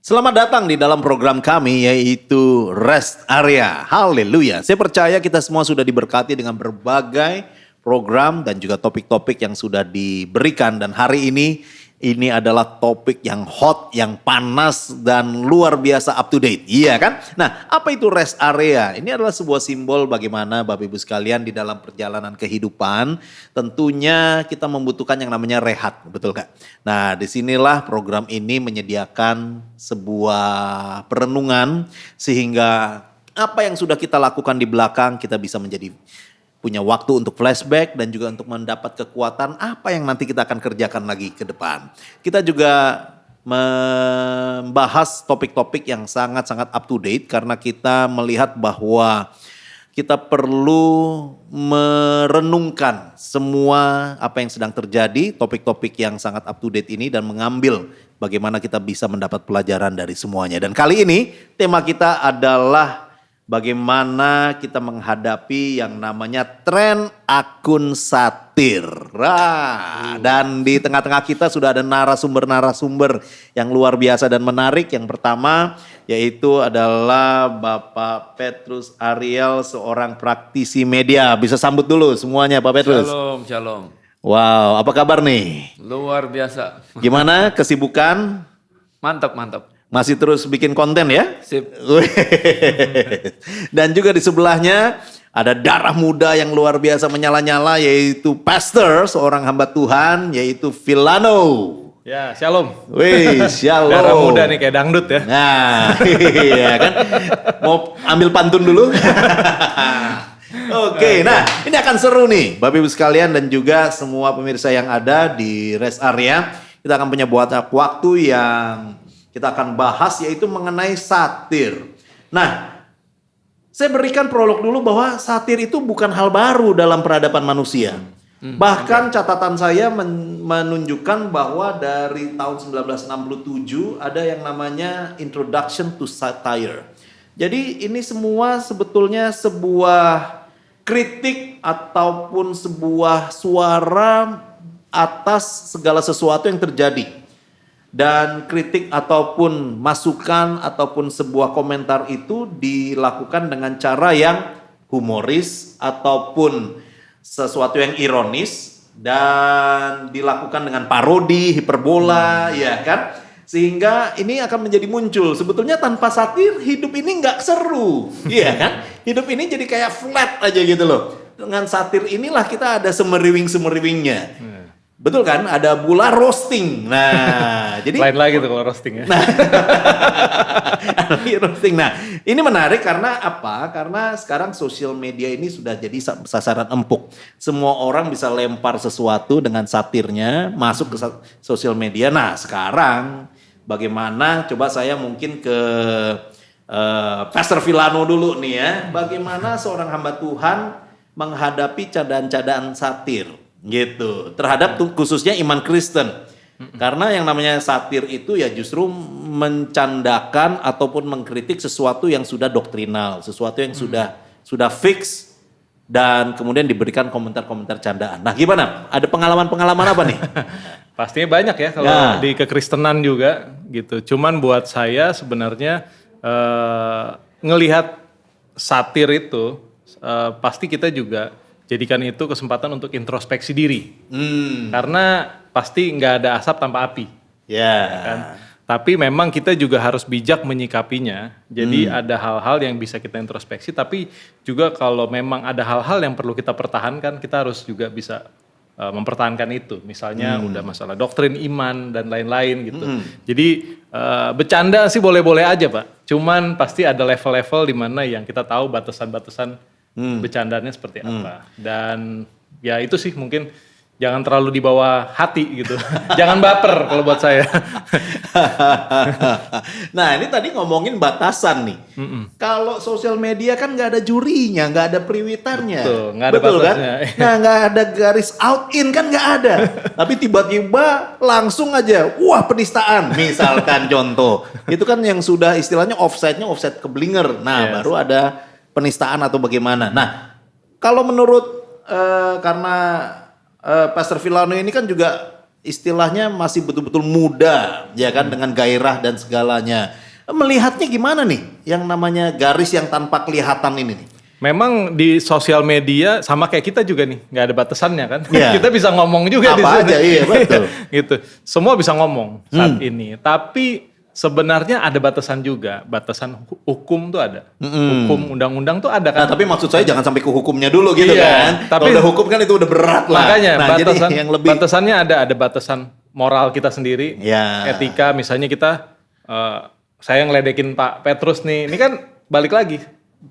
Selamat datang di dalam program kami yaitu Rest Area. Haleluya. Saya percaya kita semua sudah diberkati dengan berbagai program dan juga topik-topik yang sudah diberikan. Dan hari ini adalah topik yang hot, yang panas dan luar biasa up to date. Iya kan? Nah, apa itu Rest Area? Ini adalah sebuah simbol bagaimana Bapak Ibu sekalian di dalam perjalanan kehidupan. Tentunya kita membutuhkan yang namanya rehat, betul gak? Nah, disinilah program ini menyediakan sebuah perenungan sehingga apa yang sudah kita lakukan di belakang kita bisa menjadi punya waktu untuk flashback dan juga untuk mendapat kekuatan apa yang nanti kita akan kerjakan lagi ke depan. Kita juga membahas topik-topik yang sangat-sangat up to date karena kita melihat bahwa kita perlu merenungkan semua apa yang sedang terjadi, topik-topik yang sangat up to date ini dan mengambil bagaimana kita bisa mendapat pelajaran dari semuanya. Dan kali ini tema kita adalah bagaimana kita menghadapi yang namanya tren akun satir. Dan di tengah-tengah kita sudah ada narasumber-narasumber yang luar biasa dan menarik. Yang pertama yaitu adalah Bapak Petrus Ariel, seorang praktisi media. Bisa sambut dulu semuanya Pak Petrus. Shalom, shalom. Wow, apa kabar nih? Luar biasa. Gimana kesibukan? Mantap, mantap. Masih terus bikin konten ya? Sip. Dan juga di sebelahnya ada darah muda yang luar biasa menyala-nyala yaitu pastor, seorang hamba Tuhan yaitu Villano. Ya, shalom. Wih, shalom. Darah muda nih kayak dangdut ya. Nah, iya kan. Mau ambil pantun dulu? Oke, nah ini akan seru nih Bapak Ibu sekalian dan juga semua pemirsa yang ada di Rest Area. Kita akan punya buat waktu yang kita akan bahas yaitu mengenai satir. Nah, saya berikan prolog dulu bahwa satir itu bukan hal baru dalam peradaban manusia. Bahkan catatan saya menunjukkan bahwa dari tahun 1967 ada yang namanya Introduction to Satire. Jadi ini semua sebetulnya sebuah kritik ataupun sebuah suara atas segala sesuatu yang terjadi. Dan kritik ataupun masukan ataupun sebuah komentar itu dilakukan dengan cara yang humoris ataupun sesuatu yang ironis dan dilakukan dengan parodi, hiperbola, ya kan? Sehingga ini akan menjadi muncul. Sebetulnya tanpa satir hidup ini nggak seru, iya kan? Hidup ini jadi kayak flat aja gitu loh. Dengan satir inilah kita ada semeriwing-semeriwingnya. Betul kan? Ada pula roasting. Nah, jadi lain lagi tuh kalau roasting ya. Nah, roasting. Nah, ini menarik karena apa? Karena sekarang sosial media ini sudah jadi sasaran empuk. Semua orang bisa lempar sesuatu dengan satirnya masuk ke sosial media. Nah, sekarang bagaimana? Coba saya mungkin ke Pastor Villano dulu nih ya. Bagaimana seorang hamba Tuhan menghadapi cadaan-cadaan satir? Gitu, terhadap khususnya iman Kristen. Karena yang namanya satir itu ya justru mencandakan ataupun mengkritik sesuatu yang sudah doktrinal, sesuatu yang sudah fix dan kemudian diberikan komentar-komentar candaan. Nah, gimana? Ada pengalaman-pengalaman apa nih? Pastinya banyak ya kalau di kekristenan juga gitu. Cuman buat saya sebenarnya ngelihat satir itu pasti kita juga jadikan itu kesempatan untuk introspeksi diri. Karena pasti nggak ada asap tanpa api. Ya. Kan? Tapi memang kita juga harus bijak menyikapinya. Jadi ada hal-hal yang bisa kita introspeksi. Tapi juga kalau memang ada hal-hal yang perlu kita pertahankan, kita harus juga bisa mempertahankan itu. Misalnya udah masalah doktrin iman dan lain-lain gitu. Jadi bercanda sih boleh-boleh aja Pak. Cuman pasti ada level-level di mana yang kita tahu batasan-batasan bercandanya seperti apa. Dan ya itu sih mungkin jangan terlalu dibawa hati gitu. Jangan baper kalau buat saya. Nah, ini tadi ngomongin batasan nih. Kalau sosial media kan nggak ada jurinya, nggak ada periwitannya. Betul, nggak ada batasnya. Kan? Nah, nggak ada garis out in kan nggak ada. Tapi tiba-tiba langsung aja, wah penistaan. Misalkan contoh, itu kan yang sudah istilahnya offside-nya offside keblinger. Nah, baru ada penistaan atau bagaimana. Nah, kalau menurut karena Pastor Villano ini kan juga istilahnya masih betul-betul muda, ya kan, dengan gairah dan segalanya. Melihatnya gimana nih yang namanya garis yang tanpa kelihatan ini nih? Memang di sosial media sama kayak kita juga nih, nggak ada batasannya kan. Iya. Kita bisa ngomong juga di Apa sini. aja, iya, betul. Gitu. Semua bisa ngomong saat ini. Tapi sebenarnya ada batasan juga. Batasan hukum tuh ada. Hukum undang-undang tuh ada kan. Nah, tapi maksud saya jangan sampai ke hukumnya dulu gitu Iya, kan. tapi- Kalau udah hukum kan itu udah berat lah. Makanya nah, batasan, jadi yang lebih batasannya ada batasan moral kita sendiri. Ya. Etika misalnya kita, saya ngeledekin Pak Petrus nih. Ini kan balik lagi.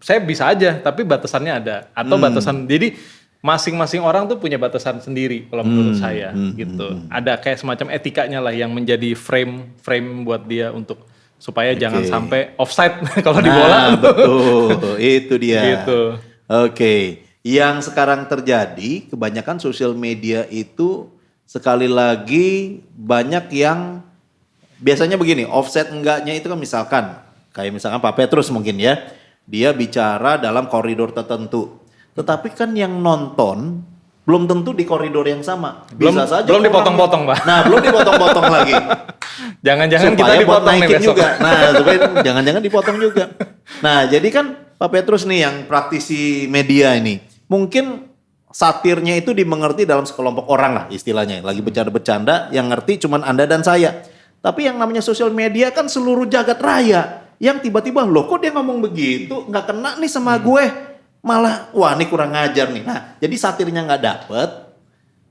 Saya bisa aja, tapi batasannya ada. Atau batasan, jadi masing-masing orang tuh punya batasan sendiri kalau menurut saya gitu. Ada kayak semacam etikanya lah yang menjadi frame buat dia untuk supaya jangan sampai offside kalau di bola. Betul, itu dia. Gitu. Oke, yang sekarang terjadi kebanyakan sosial media itu sekali lagi banyak yang biasanya begini, offset enggaknya itu kan kayak misalkan Pak Petrus mungkin ya, dia bicara dalam koridor tertentu. Tetapi kan yang nonton belum tentu di koridor yang sama. Bisa saja belum orang- dipotong-potong, Pak. Nah, belum dipotong-potong lagi. Jangan-jangan kita Supaya buat dipotong nih naikin besok. juga. Nah, supaya jangan-jangan dipotong juga. Nah, jadi kan Pak Petrus nih yang praktisi media ini, mungkin satirnya itu dimengerti dalam sekelompok orang lah istilahnya. Lagi bercanda-bercanda, yang ngerti cuman Anda dan saya. Tapi yang namanya sosial media kan seluruh jagat raya. Yang tiba-tiba, loh kok dia ngomong begitu, nggak kena nih sama gue. Malah, wah ini kurang ngajar nih. Nah, jadi satirnya nggak dapet,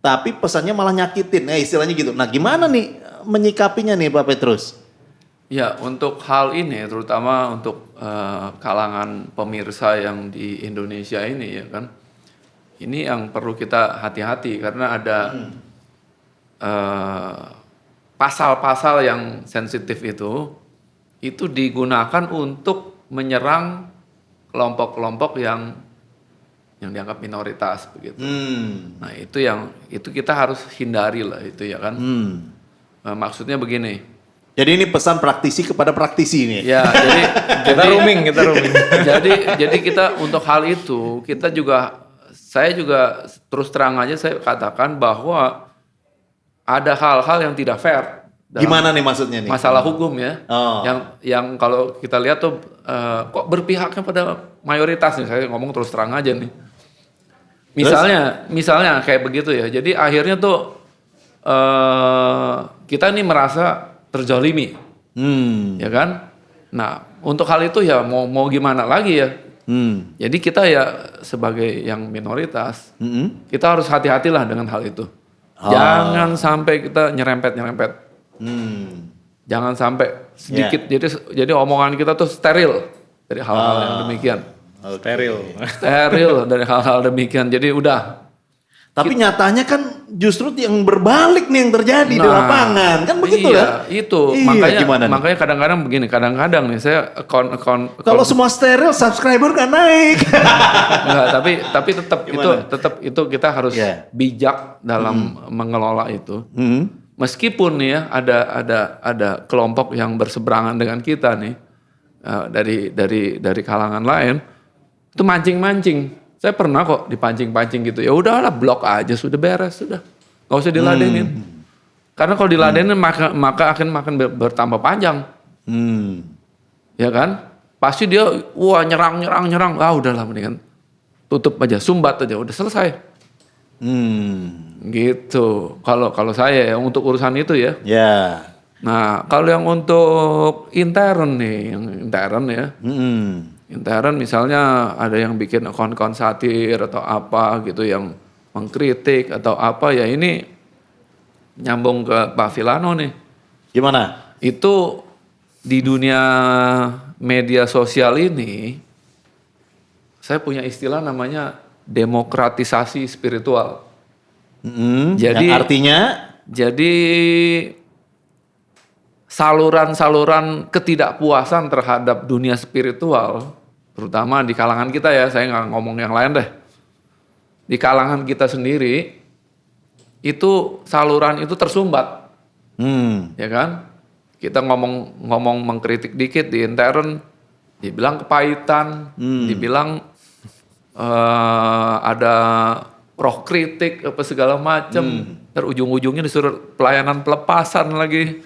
tapi pesannya malah nyakitin. Istilahnya gitu. Nah, gimana nih menyikapinya nih Pak Petrus? Ya, untuk hal ini terutama untuk kalangan pemirsa yang di Indonesia ini ya kan. Ini yang perlu kita hati-hati karena ada pasal-pasal yang sensitif itu digunakan untuk menyerang kelompok-kelompok yang dianggap minoritas begitu. Nah, itu kita harus hindari lah itu ya kan. Maksudnya begini. Jadi ini pesan praktisi kepada praktisi nih. Ya, Kita rooming. jadi kita untuk hal itu saya juga terus terang aja saya katakan bahwa ada hal-hal yang tidak fair. dalam Gimana nih maksudnya nih? Masalah hukum ya. Oh. Yang kalau kita lihat tuh kok berpihaknya pada mayoritas nih. Saya ngomong terus terang aja nih. Misalnya kayak begitu ya. Jadi akhirnya tuh kita nih merasa terzolimi, ya kan? Nah, untuk hal itu ya mau gimana lagi ya? Jadi kita ya sebagai yang minoritas, kita harus hati-hatilah dengan hal itu. Jangan sampai kita nyerempet. Jangan sampai sedikit. Jadi omongan kita tuh steril dari hal-hal yang demikian. Steril dari hal-hal demikian. Jadi udah. Tapi nyatanya kan justru yang berbalik nih yang terjadi di lapangan. Kan begitu iya, kan? itu. Iya, gimana nih? Makanya kadang-kadang begini. Kadang-kadang nih saya Kalau semua steril, subscriber nggak naik. enggak, tapi tetap itu kita harus Iya. bijak dalam mengelola itu. Meskipun nih ya ada kelompok yang berseberangan dengan kita nih dari kalangan lain itu mancing-mancing. Saya pernah kok dipancing-pancing gitu. Ya udahlah blok aja sudah beres sudah. Enggak usah diladenin. Karena kalau diladenin maka akan bertambah panjang. Ya kan? Pasti dia nyerang. Ah udahlah mendingan tutup aja, sumbat aja udah selesai. Gitu. Kalau saya ya untuk urusan itu ya. Ya. Nah, kalau yang untuk intern nih, yang intern ya. Intern misalnya ada yang bikin akun-akun satir atau apa gitu yang mengkritik atau apa ya ini nyambung ke Pak Villano nih. Gimana? Itu di dunia media sosial ini saya punya istilah namanya demokratisasi spiritual. Jadi yang artinya? Jadi saluran-saluran ketidakpuasan terhadap dunia spiritual, terutama di kalangan kita ya, saya nggak ngomong yang lain deh. Di kalangan kita sendiri, itu saluran itu tersumbat, ya kan? Kita ngomong mengkritik dikit di intern, dibilang kepahitan, dibilang ada roh kritik apa segala macam. Ntar ujung-ujungnya disuruh pelayanan pelepasan lagi.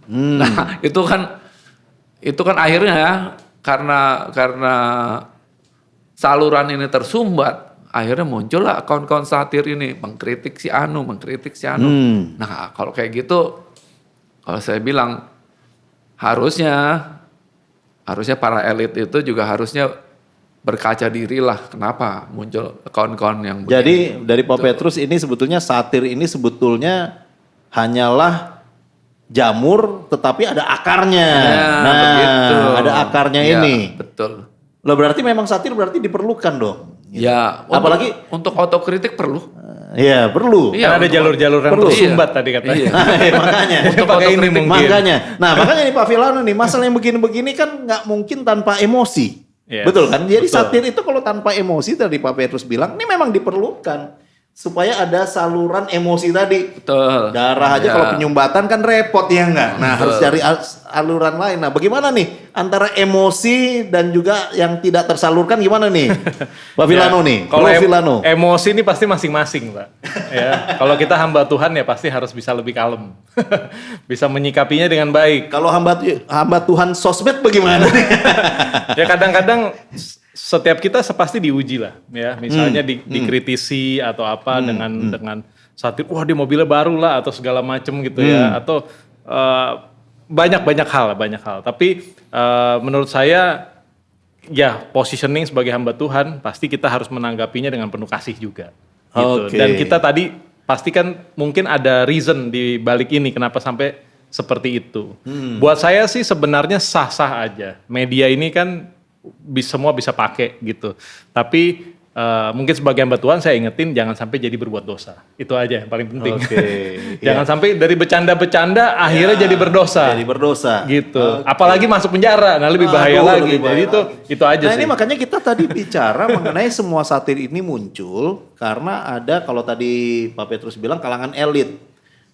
Nah, itu kan akhirnya karena saluran ini tersumbat, akhirnya muncullah akun-akun satir ini mengkritik si anu. Nah, kalau kayak gitu, kalau saya bilang harusnya para elit itu juga harusnya berkaca diri lah, kenapa muncul akun-akun yang begini. Jadi dari Pak Petrus ini sebetulnya satir ini sebetulnya hanyalah jamur tetapi ada akarnya. Nah, begitu. Ada akarnya Ya, ini. betul. Loh berarti memang satir berarti diperlukan dong. Gitu. Ya, apalagi untuk otokritik perlu. Iya perlu. Iya, Kan ada untuk- jalur-jalur yang perlu. tersumbat tadi katanya. Iya. Makanya. Untuk pakai ini mungkin. Makanya. Nah makanya nih Pak Filano nih masalah yang begini-begini kan nggak mungkin tanpa emosi. Yes, Betul kan? Jadi betul. satir itu kalau tanpa emosi tadi Pak Petrus bilang ini memang diperlukan. Supaya ada saluran emosi tadi. Betul. Darah aja Ya. kalau penyumbatan kan repot ya enggak? Nah harus cari aluran lain. Nah bagaimana nih antara emosi dan juga yang tidak tersalurkan gimana nih? Pak Filano Ya, nih, kalau Bro Filano. emosi ini pasti masing-masing, Pak. Ya, kalau kita hamba Tuhan ya pasti harus bisa lebih kalem. Bisa menyikapinya dengan baik. Kalau hamba Tuhan sosmed bagaimana nih? Ya kadang-kadang setiap kita pasti diuji lah, ya. Misalnya dikritisi atau apa dengan satir, wah dia mobilnya baru lah atau segala macem gitu ya, atau banyak hal. Tapi menurut saya ya positioning sebagai hamba Tuhan pasti kita harus menanggapinya dengan penuh kasih juga. Gitu. Oke. Dan kita tadi pasti kan mungkin ada reason di balik ini kenapa sampai seperti itu. Buat saya sih sebenarnya sah-sah aja. Media ini kan semua bisa pakai gitu. Tapi mungkin sebagai hamba Tuhan saya ingetin jangan sampai jadi berbuat dosa. Itu aja yang paling penting. Oke, Jangan sampai dari bercanda-bercanda akhirnya jadi berdosa. Jadi berdosa. Gitu. Apalagi masuk penjara, nah lebih bahaya Aduh, lagi. lebih bahaya Jadi itu aja Nah sih. ini makanya kita tadi bicara mengenai semua satir ini muncul karena ada kalau tadi Pak Petrus bilang kalangan elit.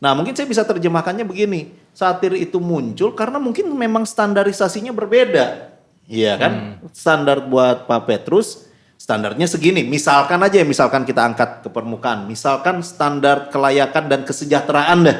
Nah mungkin saya bisa terjemahkannya begini, satir itu muncul karena mungkin memang standarisasinya berbeda. Iya kan? Standar buat Pak Petrus standarnya segini. Misalkan kita angkat ke permukaan. Misalkan standar kelayakan dan kesejahteraan deh.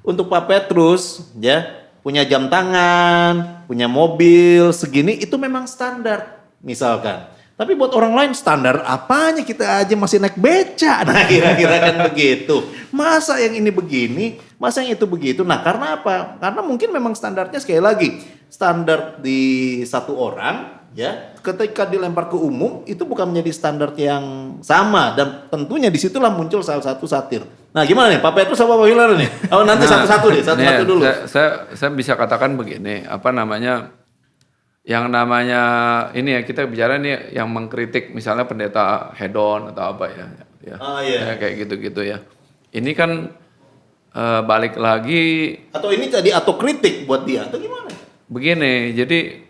Untuk Pak Petrus ya punya jam tangan, punya mobil segini itu memang standar misalkan. Tapi buat orang lain standar apanya kita aja masih naik beca. Nah kira-kira kan begitu. Masa yang ini begini, masa yang itu begitu. Nah karena apa? Karena mungkin memang standarnya sekali lagi. Standar di satu orang ya ketika dilempar ke umum itu bukan menjadi standar yang sama. Dan tentunya disitulah muncul salah satu satir. Nah gimana nih Pak Petrus sama Pak Hilal nih? Oh nanti satu-satu deh, satu-satu dulu. Saya bisa katakan begini, yang namanya ini ya kita bicara nih yang mengkritik misalnya pendeta hedon atau apa ya, ya kayak gitu-gitu ya. Ini kan balik lagi. Atau ini tadi atau kritik buat dia atau gimana? Begini, jadi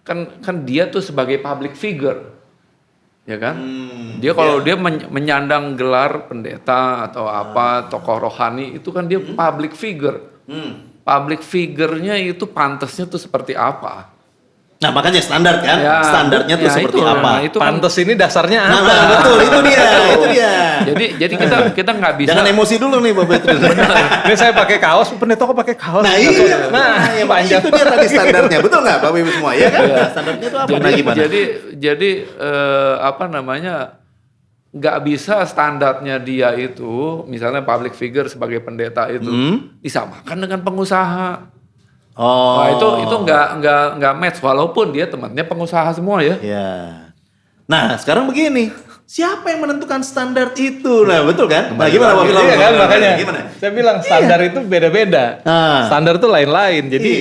kan dia tuh sebagai public figure, ya kan? Dia kalau dia menyandang gelar pendeta atau apa tokoh rohani itu kan dia public figure. Public figure-nya itu pantasnya tuh seperti apa? Nah makanya standar kan, Ya, standarnya tuh ya seperti itu, apa? nah, itu kan- Pantes ini dasarnya apa? Nah, betul itu dia. Jadi kita nggak bisa. Jangan emosi dulu nih Pak Petrus. Ini saya pakai kaos, pendeta kok pakai kaos? Nah iya, Nah, ya, panjang itu dia tadi standarnya, betul nggak Bapak Ibu semua ya kan? Standarnya itu apa? Nah gimana? Jadi nggak bisa standarnya dia itu, misalnya public figure sebagai pendeta itu disamakan dengan pengusaha. Oh, Wah, itu nggak match walaupun dia temannya pengusaha semua ya. ya. Nah sekarang begini, siapa yang menentukan standar itu? Nah betul kan? Nah gimana Pak Filam? Iya kan makanya. Gimana? Saya bilang standar itu beda-beda. Ah. Standar itu lain-lain. Jadi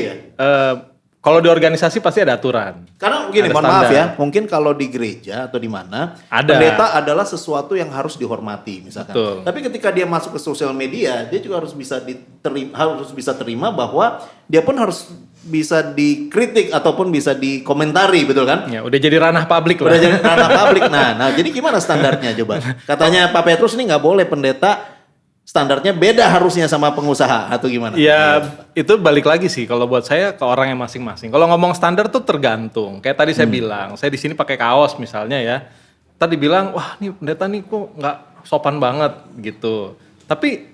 kalau di organisasi pasti ada aturan. Karena begini, Ada mohon maaf standar. ya, mungkin kalau di gereja atau di mana, Ada. pendeta adalah sesuatu yang harus dihormati misalkan. Betul. Tapi ketika dia masuk ke sosial media, dia juga harus bisa terima bahwa dia pun harus bisa dikritik ataupun bisa dikomentari, betul kan? Ya, udah jadi ranah publik Udah lah. jadi ranah publik. Nah, jadi gimana standarnya coba? Katanya Pak Petrus ini nggak boleh pendeta standarnya beda harusnya sama pengusaha atau gimana? Ya itu balik lagi sih kalau buat saya ke orang yang masing-masing. Kalau ngomong standar tuh tergantung. Kayak tadi saya bilang, saya di sini pakai kaos misalnya ya. Tadi bilang, wah nih pendeta nih kok nggak sopan banget gitu. Tapi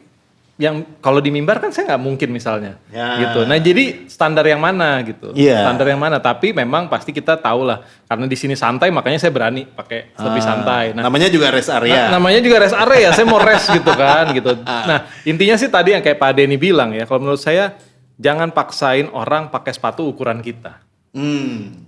yang kalau di mimbar kan saya nggak mungkin misalnya Ya. gitu. Nah jadi standar yang mana gitu, Iya. standar yang mana. Tapi memang pasti kita tahu lah karena di sini santai makanya saya berani pakai lebih santai. Nah Namanya juga rest area. namanya juga rest area, saya mau rest gitu kan gitu. Nah intinya sih tadi yang kayak Pak Denny bilang ya, kalau menurut saya jangan paksain orang pakai sepatu ukuran kita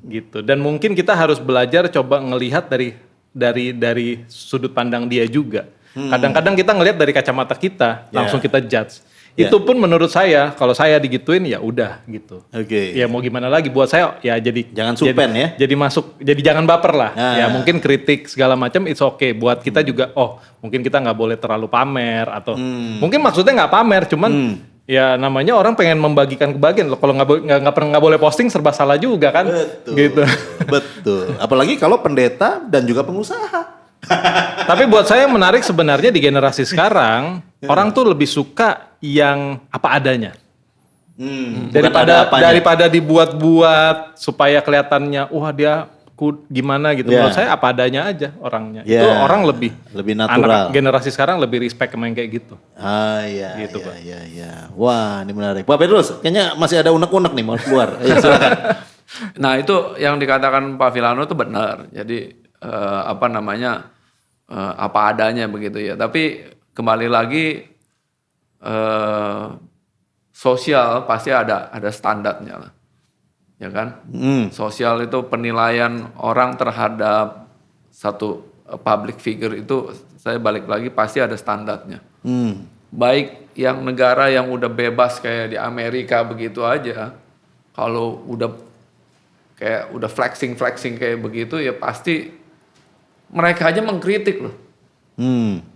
gitu. Dan mungkin kita harus belajar coba ngelihat dari sudut pandang dia juga. Kadang-kadang kita ngelihat dari kacamata kita, langsung kita judge. Itu pun menurut saya, kalau saya digituin ya udah gitu. Oke. Ya mau gimana lagi, buat saya ya jadi Jangan supen ya. Jadi masuk, jadi jangan baper lah. Nah. Ya mungkin kritik segala macam it's okay. Buat kita juga, mungkin kita nggak boleh terlalu pamer atau mungkin maksudnya nggak pamer, cuman ya namanya orang pengen membagikan kebahagiaan. Kalau nggak boleh posting serba salah juga kan. Betul. Gitu. Betul. Apalagi kalau pendeta dan juga pengusaha. Tapi buat saya menarik sebenarnya di generasi sekarang orang tuh lebih suka yang apa adanya. Daripada dibuat-buat supaya kelihatannya wah dia gimana gitu. Menurut saya apa adanya aja orangnya. Itu orang lebih natural. Anak generasi sekarang lebih respect sama yang kayak gitu. Iya. Gitu, Pak. Iya. Wah, ini menarik. Pak Petrus, kayaknya masih ada unek-unek nih mau keluar. Ayo, silakan. Nah itu yang dikatakan Pak Villano itu benar. Jadi apa adanya begitu ya. Tapi kembali lagi sosial pasti ada standarnya lah, ya kan? Sosial itu penilaian orang terhadap satu public figure itu saya balik lagi pasti ada standarnya. Baik yang negara yang udah bebas kayak di Amerika begitu aja, kalau udah flexing kayak begitu ya pasti mereka aja mengkritik loh.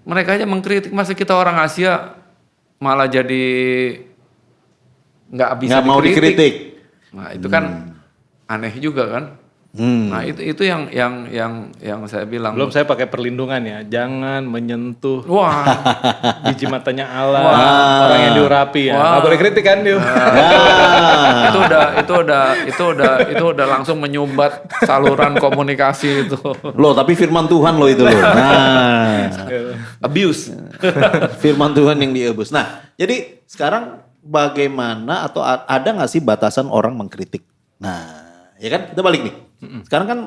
Mereka aja mengkritik, masa kita orang Asia malah jadi nggak bisa mau dikritik. Nah itu kan aneh juga kan. Nah itu yang saya bilang. Belum saya pakai perlindungan ya, jangan menyentuh Wah, biji matanya Allah, orang yang diurapi ya. Nggak boleh kritik kan dia. itu udah langsung menyumbat saluran komunikasi itu. Loh, tapi firman Tuhan loh itu loh. Nah, Abuse. firman Tuhan yang diabuse. Nah, jadi sekarang bagaimana atau ada nggak sih batasan orang mengkritik? Nah, ya kan kita balik nih. Sekarang kan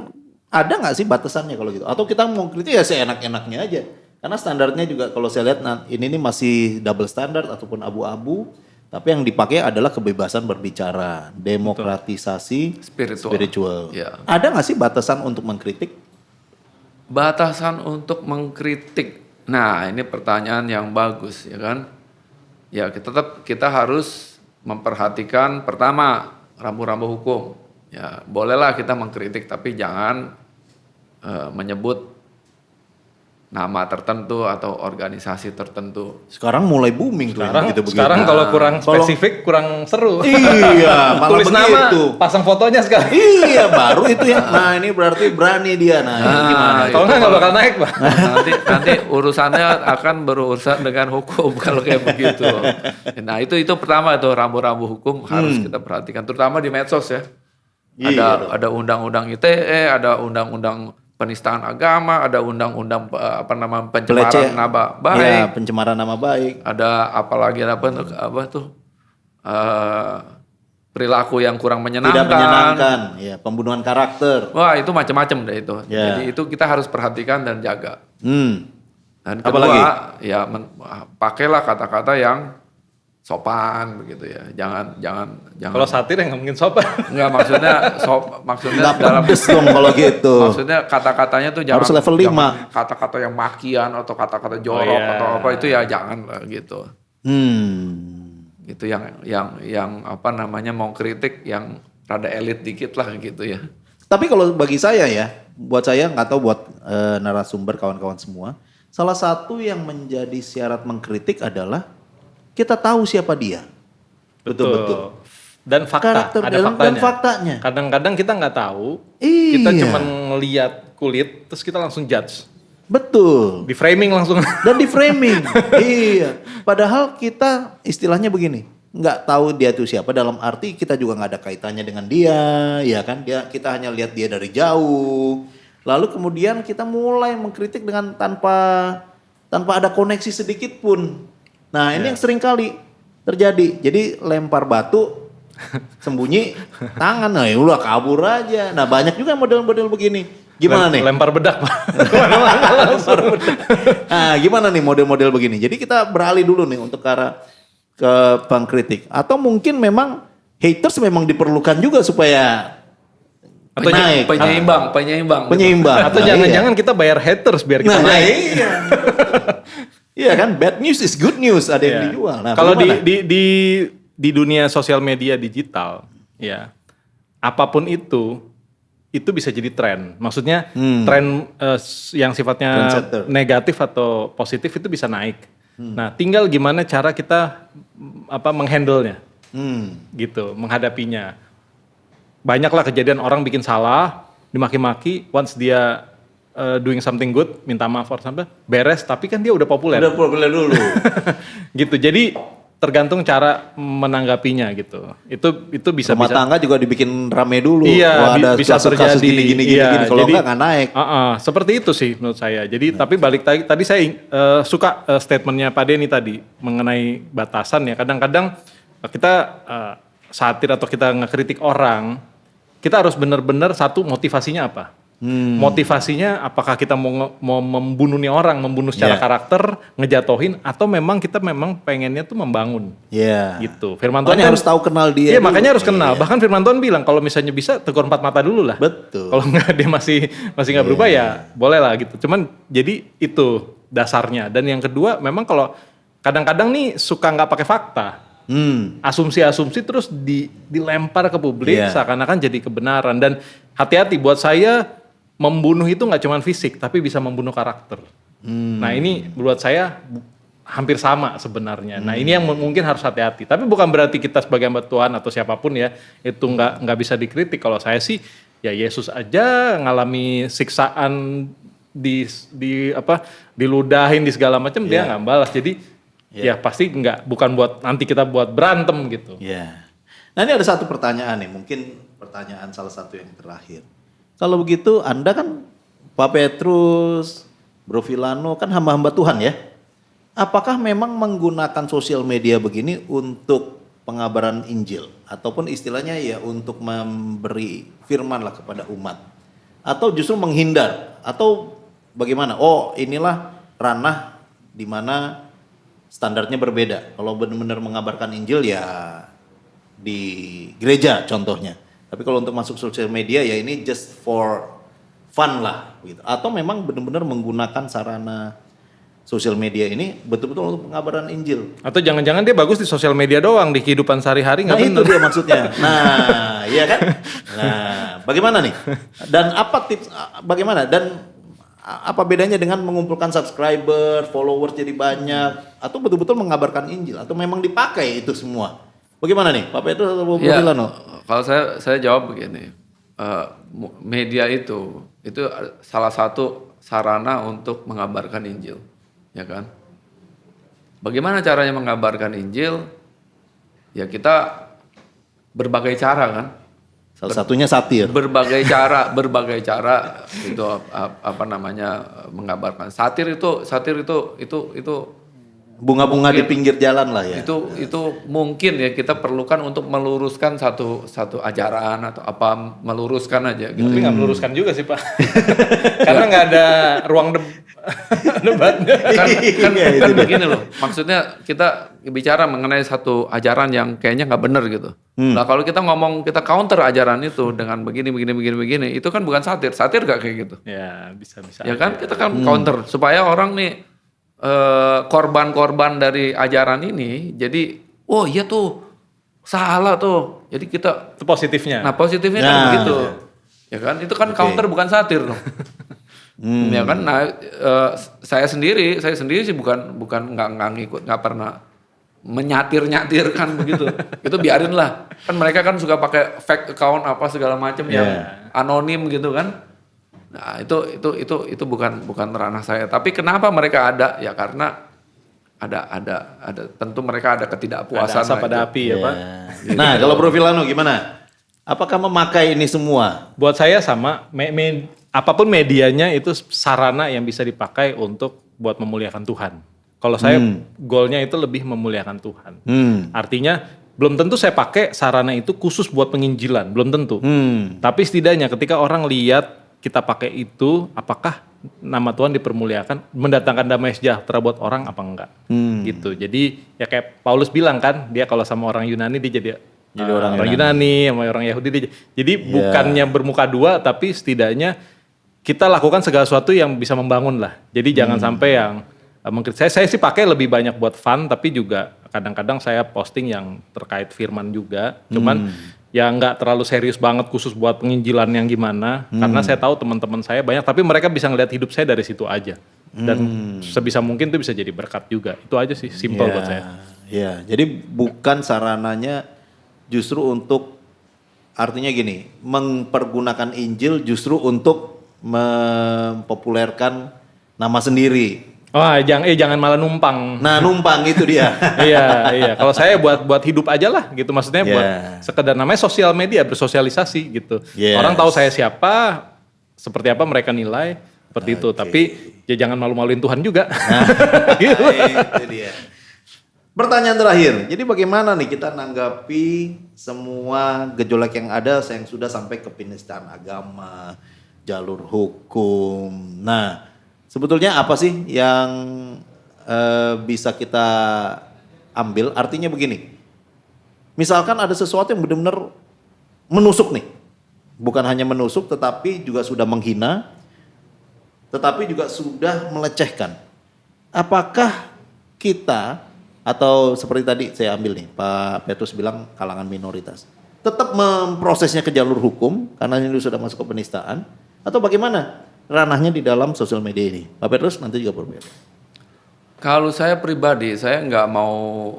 ada nggak sih batasannya kalau gitu? Atau kita mau kritik ya seenak-enaknya aja? Karena standarnya juga kalau saya lihat ini masih double standard ataupun abu-abu. Tapi yang dipakai adalah kebebasan berbicara, demokratisasi spiritual. Ya. Ada nggak sih batasan untuk mengkritik? Batasan untuk mengkritik. Nah, ini pertanyaan yang bagus ya kan? Ya, kita harus memperhatikan pertama rambu-rambu hukum. Ya, bolehlah kita mengkritik tapi jangan menyebut nama tertentu atau organisasi tertentu. Sekarang mulai booming tuh begitu-begitu. Sekarang kalau kurang spesifik kurang seru. Iya, malah Tulis nama, begitu. pasang fotonya sekarang. Iya, baru itu ya. Nah, ini berarti berani dia. Nah, ini gimana? Kalau nggak bakal naik, Pak. Nanti urusannya akan berurusan dengan hukum kalau kayak begitu. Nah, itu pertama itu rambu-rambu hukum harus kita perhatikan terutama di medsos ya. Ada undang-undang ITE, ada undang-undang penistaan agama, ada undang-undang pencemaran nama baik. Ya, pencemaran nama baik. Ada apalagi perilaku yang kurang menyenangkan. Tidak menyenangkan, ya, pembunuhan karakter. Wah, itu macam-macam deh itu. Ya. Jadi itu kita harus perhatikan dan jaga. Dan kedua, Apalagi? ya pakailah kata-kata yang sopan begitu ya. Jangan. Kalau satir yang nggak mungkin sopan. Enggak maksudnya Nggak pedes dong kalau gitu. Maksudnya kata-katanya tuh jangan Harus level 5. jangan kata-kata yang makian atau kata-kata jorok atau apa itu ya jangan lah gitu. Itu yang mau kritik yang rada elit dikit lah gitu ya. Tapi kalau bagi saya ya, buat saya nggak tahu buat narasumber kawan-kawan semua, salah satu yang menjadi syarat mengkritik adalah kita tahu siapa dia. Betul. Dan fakta, Karakter ada dan faktanya. faktanya. Kadang-kadang kita nggak tahu, Iya. kita cuma ngelihat kulit, terus kita langsung judge. Betul. Di framing langsung. Dan di framing. Iya. Padahal kita istilahnya begini, nggak tahu dia itu siapa dalam arti kita juga nggak ada kaitannya dengan dia, ya kan? Kita hanya lihat dia dari jauh. Lalu kemudian kita mulai mengkritik dengan tanpa ada koneksi sedikit pun. Nah ini yang sering kali terjadi. Jadi lempar batu, sembunyi tangan, nah udah kabur aja. Nah banyak juga model-model begini. Gimana nih? Lempar bedak, Pak. Nah gimana nih model-model begini? Jadi kita beralih dulu nih untuk ke arah ke pengkritik. Atau mungkin memang haters memang diperlukan juga supaya Atau naik. Penyeimbang. Atau jangan-jangan kita bayar haters biar kita naik. Iya. Iya kan, bad news is good news, ada yang Iya. dijual. Nah, Kalau bagaimana? di dunia sosial media digital, ya apapun itu bisa jadi tren. Maksudnya tren yang sifatnya Trendsetter. negatif atau positif itu bisa naik. Nah, tinggal gimana cara kita menghandle-nya, gitu, menghadapinya. Banyaklah kejadian orang bikin salah, dimaki-maki, once dia doing something good, minta maaf or sampai beres, tapi kan dia udah populer. Udah populer dulu. Gitu. Jadi tergantung cara menanggapinya gitu. Itu bisa Rumah tangga juga dibikin rame dulu. Iya, Wah, ada bisa kasus terjadi. gini. Iya, Kalau jadi- enggak naik. Seperti itu sih menurut saya. Jadi tapi balik tadi saya suka statementnya Pak Denny tadi mengenai batasan ya. Kadang-kadang kita satir atau kita ngekritik orang, kita harus benar-benar satu motivasinya apa. Motivasinya apakah kita mau membunuh nih orang, membunuh secara Yeah. karakter, ngejatohin, atau memang kita pengennya tuh membangun. Iya. Gitu. Firman Tuhan Makanya kan- harus tahu kenal dia. Iya dulu. makanya harus kenal. Iya. Bahkan Firman Tuhan bilang kalau misalnya bisa tegur 4 mata dulu lah. Betul. Kalau nggak dia masih nggak berubah ya boleh lah gitu. Cuman jadi itu dasarnya. Dan yang kedua memang kalau kadang-kadang nih suka nggak pakai fakta. Asumsi-asumsi terus dilempar ke publik Iya. seakan-akan jadi kebenaran. Dan hati-hati buat saya membunuh itu nggak cuma fisik tapi bisa membunuh karakter. Nah ini buat saya hampir sama sebenarnya. Nah ini yang mungkin harus hati-hati. Tapi bukan berarti kita sebagai hamba Tuhan atau siapapun ya itu nggak bisa dikritik. Kalau saya sih ya Yesus aja ngalami siksaan diludahin di segala macam dia nggak balas. Jadi ya pasti bukan buat nanti kita buat berantem gitu. Iya. Nah ini ada satu pertanyaan nih, mungkin pertanyaan salah satu yang terakhir. Kalau begitu Anda kan Pak Petrus, Bro Villano kan hamba-hamba Tuhan ya. Apakah memang menggunakan sosial media begini untuk pengabaran Injil? Ataupun istilahnya ya untuk memberi firman lah kepada umat? Atau justru menghindar? Atau bagaimana? Oh inilah ranah di mana standarnya berbeda. Kalau benar-benar mengabarkan Injil ya di gereja contohnya. Tapi kalau untuk masuk sosial media ya ini just for fun lah gitu. Atau memang benar-benar menggunakan sarana sosial media ini betul-betul untuk pengabaran Injil. Atau jangan-jangan dia bagus di sosial media doang, di kehidupan sehari-hari Nah nggak itu benar. dia maksudnya. Nah iya kan. Nah bagaimana nih? Dan apa tips? Bagaimana? Dan apa bedanya dengan mengumpulkan subscriber, followers jadi banyak, atau betul-betul mengabarkan Injil, atau memang dipakai itu semua? Bagaimana nih, Pak Petrus atau Bro Ya, Villano? kalau saya jawab begini, media itu salah satu sarana untuk mengabarkan Injil, ya kan? Bagaimana caranya mengabarkan Injil? Ya kita berbagai cara kan. Salah satunya satir. Berbagai cara itu apa namanya mengabarkan. Satir itu Bunga-bunga di pinggir jalan lah ya. itu mungkin ya kita perlukan untuk meluruskan satu ajaran atau apa, meluruskan aja gitu. Tapi nggak meluruskan juga sih Pak. Karena nggak ada ruang debatnya. kan begini loh, maksudnya kita bicara mengenai satu ajaran yang kayaknya nggak benar gitu. Nah kalau kita ngomong, kita counter ajaran itu dengan begini, itu kan bukan satir gak kayak gitu. Ya bisa. Ya kan kita kan counter supaya orang nih korban-korban dari ajaran ini jadi oh iya tuh salah tuh, jadi kita Itu positifnya. nah positifnya kan begitu ya kan, itu kan counter bukan satir dong. Ya kan. Nah saya sendiri sih bukan nggak ngikut, nggak pernah menyatir kan begitu. Itu biarin lah, kan mereka kan suka pakai fake account apa segala macam yang anonim gitu kan. Nah itu bukan ranah saya. Tapi kenapa mereka ada? Ya karena ada tentu mereka ada ketidakpuasan. Ada asap pada lah itu. api ya Pak. Nah kalau Bro Villano gimana? Apakah memakai ini semua? Buat saya sama, apapun medianya itu sarana yang bisa dipakai untuk buat memuliakan Tuhan. Kalau saya goalnya itu lebih memuliakan Tuhan. Artinya belum tentu saya pakai sarana itu khusus buat penginjilan, belum tentu. Tapi setidaknya ketika orang lihat kita pakai itu, apakah nama Tuhan dipermuliakan, mendatangkan damai sejahtera buat orang apa enggak? Gitu. Jadi ya kayak Paulus bilang kan, dia kalau sama orang Yunani dia jadi orang Yunani, sama orang Yahudi dia. Jadi bukannya bermuka dua, tapi setidaknya kita lakukan segala sesuatu yang bisa membangun lah. Jadi jangan sampai yang saya sih pakai lebih banyak buat fun, tapi juga kadang-kadang saya posting yang terkait firman juga. Cuman ya nggak terlalu serius banget khusus buat penginjilan yang gimana. Karena saya tahu teman-teman saya banyak, tapi mereka bisa ngeliat hidup saya dari situ aja. Dan sebisa mungkin itu bisa jadi berkat juga. Itu aja sih, simple buat saya. Ya, jadi bukan sarananya justru untuk, artinya gini, mempergunakan Injil justru untuk mempopulerkan nama sendiri. Wah, jangan malah numpang. Nah, numpang itu dia. Iya. Kalau saya buat hidup aja lah gitu. Maksudnya buat sekedar namanya sosial media, bersosialisasi gitu. Orang tahu saya siapa, seperti apa mereka nilai, seperti itu. Tapi ya jangan malu-maluin Tuhan juga. Nah, gitu. Itu dia. Pertanyaan terakhir. Jadi bagaimana nih kita nanggapi semua gejolak yang ada yang sudah sampai ke penistaan agama, jalur hukum. Nah, sebetulnya apa sih yang bisa kita ambil? Artinya begini, misalkan ada sesuatu yang benar-benar menusuk nih. Bukan hanya menusuk tetapi juga sudah menghina, tetapi juga sudah melecehkan. Apakah kita, atau seperti tadi saya ambil nih, Pak Petrus bilang kalangan minoritas, tetap memprosesnya ke jalur hukum karena ini sudah masuk ke penistaan, atau bagaimana ranahnya di dalam sosial media ini? Pak Petrus nanti juga berbeda. Kalau saya pribadi, saya nggak mau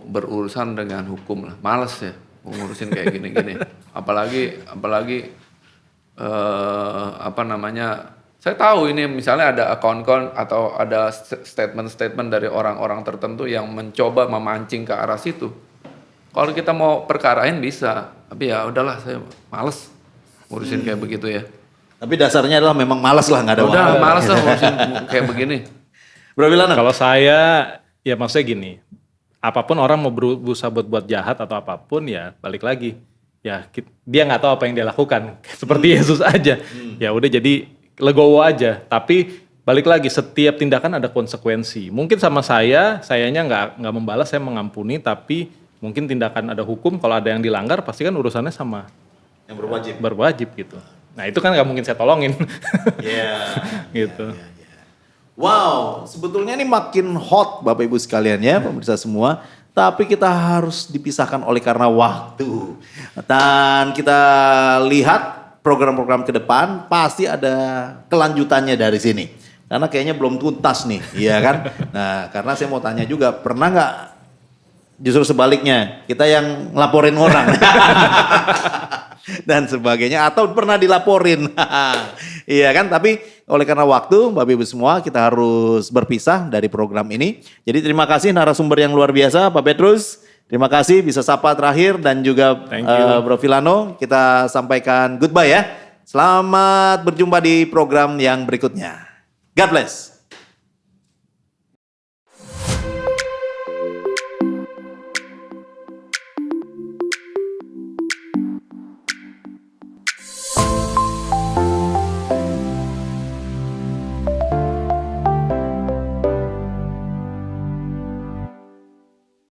berurusan dengan hukum lah, males ya ngurusin kayak gini-gini. apalagi saya tahu ini misalnya ada akun-akun atau ada statement-statement dari orang-orang tertentu yang mencoba memancing ke arah situ. Kalau kita mau perkarain bisa, tapi ya udahlah, saya males ngurusin kayak begitu ya. Tapi dasarnya adalah memang malas lah, nggak ada Udah waktu. malas lah ngurusin kayak begini. Bro Wilana? Kalau saya, ya maksudnya gini, apapun orang mau berusaha buat jahat atau apapun ya balik lagi. Ya dia nggak tahu apa yang dia lakukan, seperti Yesus aja. Ya udah jadi legowo aja. Tapi balik lagi, setiap tindakan ada konsekuensi. Mungkin sama sayanya nggak membalas, saya mengampuni. Tapi mungkin tindakan ada hukum, kalau ada yang dilanggar pasti kan urusannya sama Yang berwajib gitu. Nah itu kan nggak mungkin saya tolongin. Gitu. Wow, sebetulnya ini makin hot Bapak Ibu sekalian ya, pemirsa semua. Tapi kita harus dipisahkan oleh karena waktu. Dan kita lihat program-program ke depan pasti ada kelanjutannya dari sini. Karena kayaknya belum tuntas nih, iya kan? Nah, karena saya mau tanya juga, pernah nggak justru sebaliknya kita yang ngelaporin orang dan sebagainya, atau pernah dilaporin? Iya kan? Tapi oleh karena waktu, Bapak Ibu semua, kita harus berpisah dari program ini. Jadi terima kasih narasumber yang luar biasa, Pak Petrus. Terima kasih, bisa sapa terakhir, dan juga Bro Vilano, kita sampaikan goodbye ya. Selamat berjumpa di program yang berikutnya. God bless.